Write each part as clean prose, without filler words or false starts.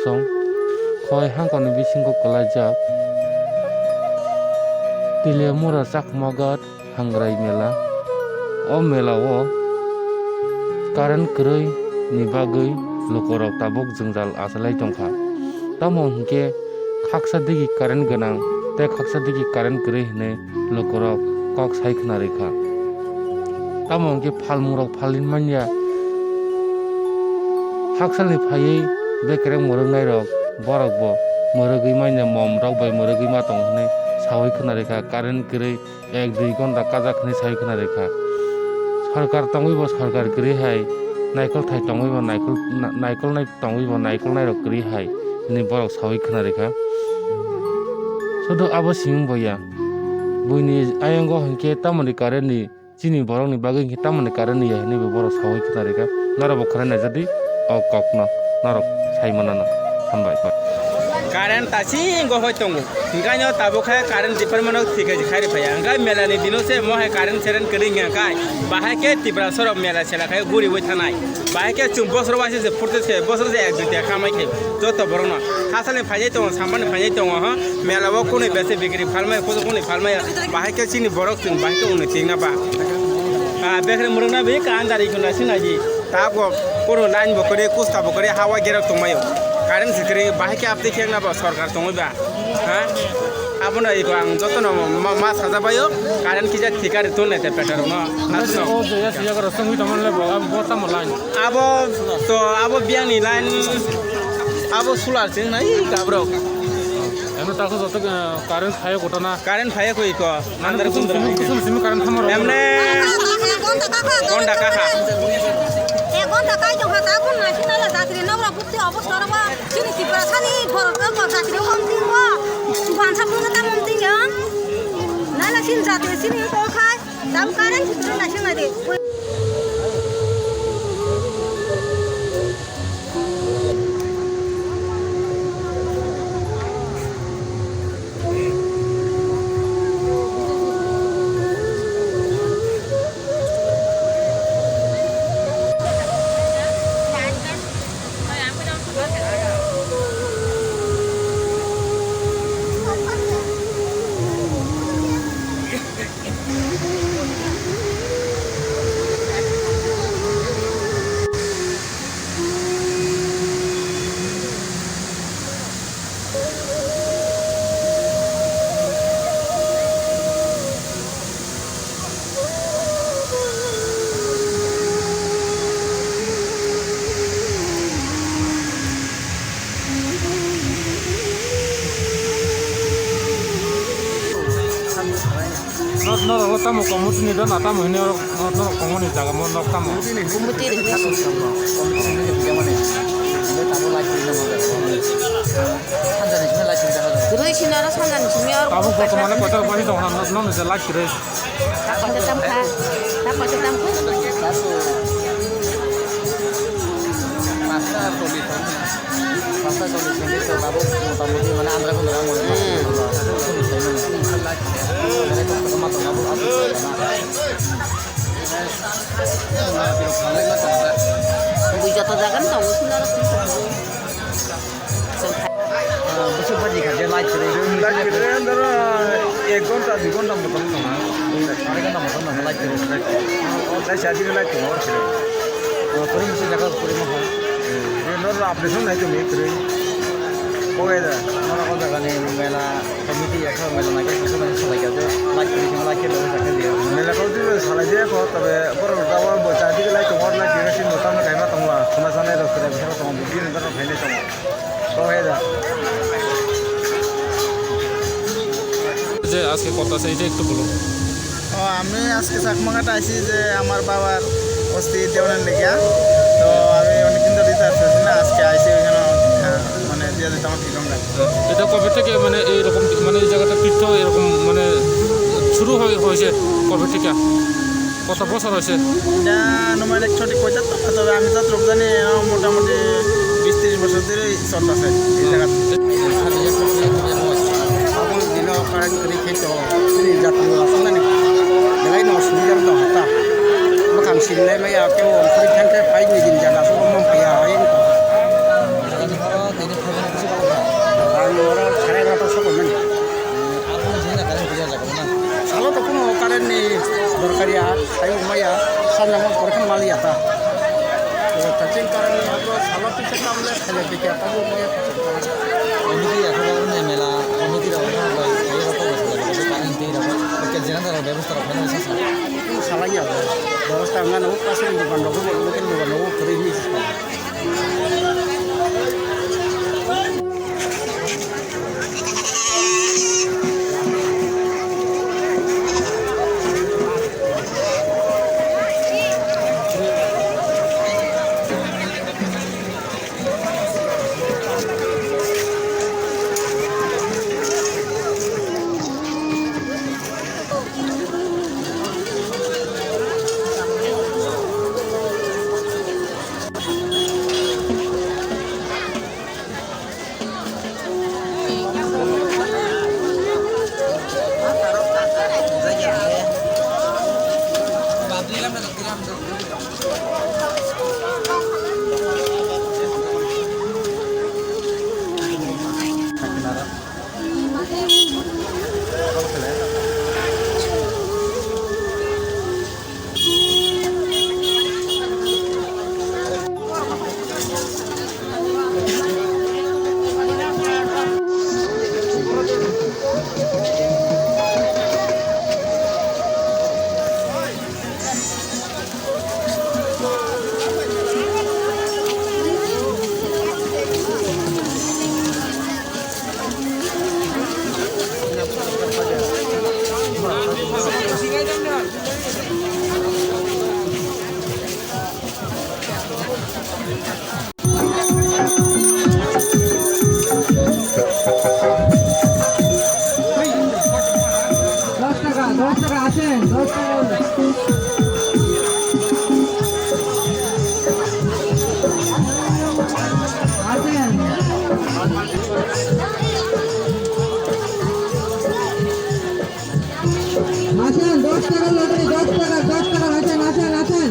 song khoi hangkoni bisingo kalaijak tilemura chakmagat hangrai mela o mela o current kroi ni bagui lukorok tabuk jungjal asalai tongkha tamo hingke khaksa digi current ganang te khaksa digi current kroi hine lukorok kok sai khna rekha tamo hingke phalmurok phalin manya haksalni phaiyi bekreng morongnai rok borok bo morogui manya mom rok bai morogui ma tong hine sawai khna rekha current kroi 1-2 ঘন্টা kajak hine sai khna rekha sarkar tongui bo sarkar kroi hai naikol thai tongui bo naikol nai tongui bo naikol nai rok kroi hai ni borok sawai khna rekha sudo abo sing boya buini ayango hingke tamoni current ni chini borok ni bagui hingke tamoni current ni ni borok sawai khna rekha naro bo khara na jadi o kokno naro sai manana hambai current tasi go hoi tongo hinganyo tabo khay current department of thike khari phaya angai mela ni dino se mo hai current seren kring kai bahai ke tibra sorok mela chela khay guri boi thanai bahai ke chung bosro wasi se purte se bosro se ek dutia khamai ke joto borona hasale phajai tongo samban phajai tongo ha mela bo kuni bese bigri phalmai ko kuni phalmai bahai ke chini borok tin bahai ke uni tingna ba bekre muruna be ka andari kuna sinaji tago kono line bo kore kusta bo kore hawa gerok tongmayo current sikri bahai ke apte khengna ba sarkar tongoi ba ha abona iko ang jotono ma sajabayo current kija thikari tonne te petar no nasno o je ya siya garo sangui tamanle bo bota mo line abo biani line abo solar sing nai gabro emne tako joto current phaye gotana current phaye ko iko andar kundra kusum sim current thamaro emne konda kaka ঘন্টা কাজ হতা কোন না সিনালা চাকরি নবরা বুদ্ধি অবস্থা রবা চিনি কি প্রাসানি ভরত গো চাকরি কম দিন গো সুবান সাপুন তাম দিন নালা সিন জাতে সিনি তো খায় দাম কারেন ভিতরে না সিনা দে no tamo komuti ni don atamo hine no komuni jaga mo no tamo কোমতি রে 그러이 신나라 산다는 중요하고 tabu ko to mane kotor pani to no no se like kire 다 빠져 담카 다 빠져 담카 pasta solution itu babu motamoti mana andra ko nang mo বুঝাতো জায়গা না তো সুন্দর busu baji ka je light kire andara 1 ঘন্টা 2 ঘন্টা মতো na are ka na mo na light kire তাই শাদি light তো আর ছিল kore musu jaga kore mo ha নর অপারেশন নাই তো মেকরে ওই দা mana ko jaga ni mela committee ya ka mela na ke so na salai ka je light kire ni light kire sa ka je মেলা কৌদি সালাই দিয়ে তবে বড় দাওয়া চাদি light তো আর লাইট কিনে মোটা না গাইমা তোমরা সমাজনে রক্ষা বিশাল তোমরা বুদ্ধি নিতে ফাইলে তোমরা ওই দা যে আজকে কথা আছে এটা একটু বলো আমি আজকে চাকমাঘাট আইছি যে আমার বাবার অস্থি দেওয়ার লেগিয়া তো আমি অনেকদিন ধরে আসতেছি না আজকে আইসি ওইখানে মানে দিয়ে দিতে আমার ঠিকম লাগছে এটা কবে থেকে মানে এইরকম মানে এই জায়গাটা তীর্থ এরকম মানে শুরু হয়েছে কবে থেকে কত বছর হয়েছে এটা আনুমানিক সঠিক পয়সা তো তবে আমি তো জানি মোটামুটি 20-30 বছর ধরে চলতেছে এই জায়গা দিন কারেন্ট kiri খেতো জাতীয় আসলে দেলাই ন সুবিধার দাও হাতা মাখান সিনলাই মাইয়া কেউ ফরিখানকে পাইনি দিন জায়গা সব মম পাইয়া হয় তো দরকারিয়া সাই উমাইয়া সামনে পরখান মালি আতা তাচিং কারণ সালা পিছে কামলে খেলে দিকে তাবো উমাইয়া কমিটি এখন মেলা কমিটির ব্যবস্থা রাখেন সালাইয়া ব্যবস্থা আমরা নেব পাশে দোকান নেবো লোকের দোকান নেবো করে নিয়েছি আসেন 10 টাকা লটারি 10 টাকা আসেন আসেন আসেন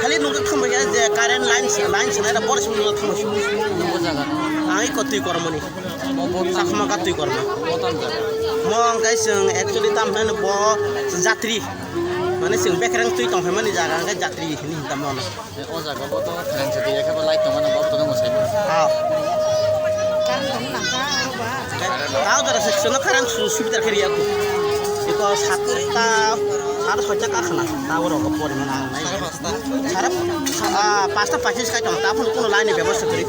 খালি নৌকা থামবে যে কারেন্ট লাইন ছিল এটা বড় সময় থামছে আমি কতই করমনি সাখমা কাতই করম মং গাইসং एक्चुअली तामनानै ब जात्रि माने जों बेकरां तुइ तंफाय माने जागा गाय जात्रि नि तामन ও জায়গা কত ফ্রেন্স দিয়ে একেবারে লাইট মানে বাবা তো মশাই हा tahu dari seksyon karang sudah terkiri aku itu satu satu kakna tahu rokok kapur mana sarap pasta pasti sekali dong tapi pun lainnya bebas sekali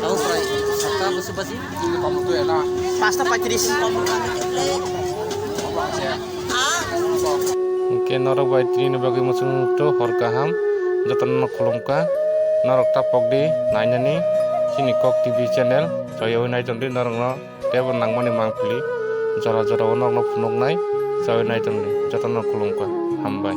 tahu pray sata besi besi kamu tuh enak pasta patris ke norok bai trini bagi musung to hor kaham joton kolomka norok tapok di nainani sini kok TV channel saya nai jomdi norok no tebon nangmani mangpili jora jora onok no punok nai saya nai jomdi joton kolomka hambai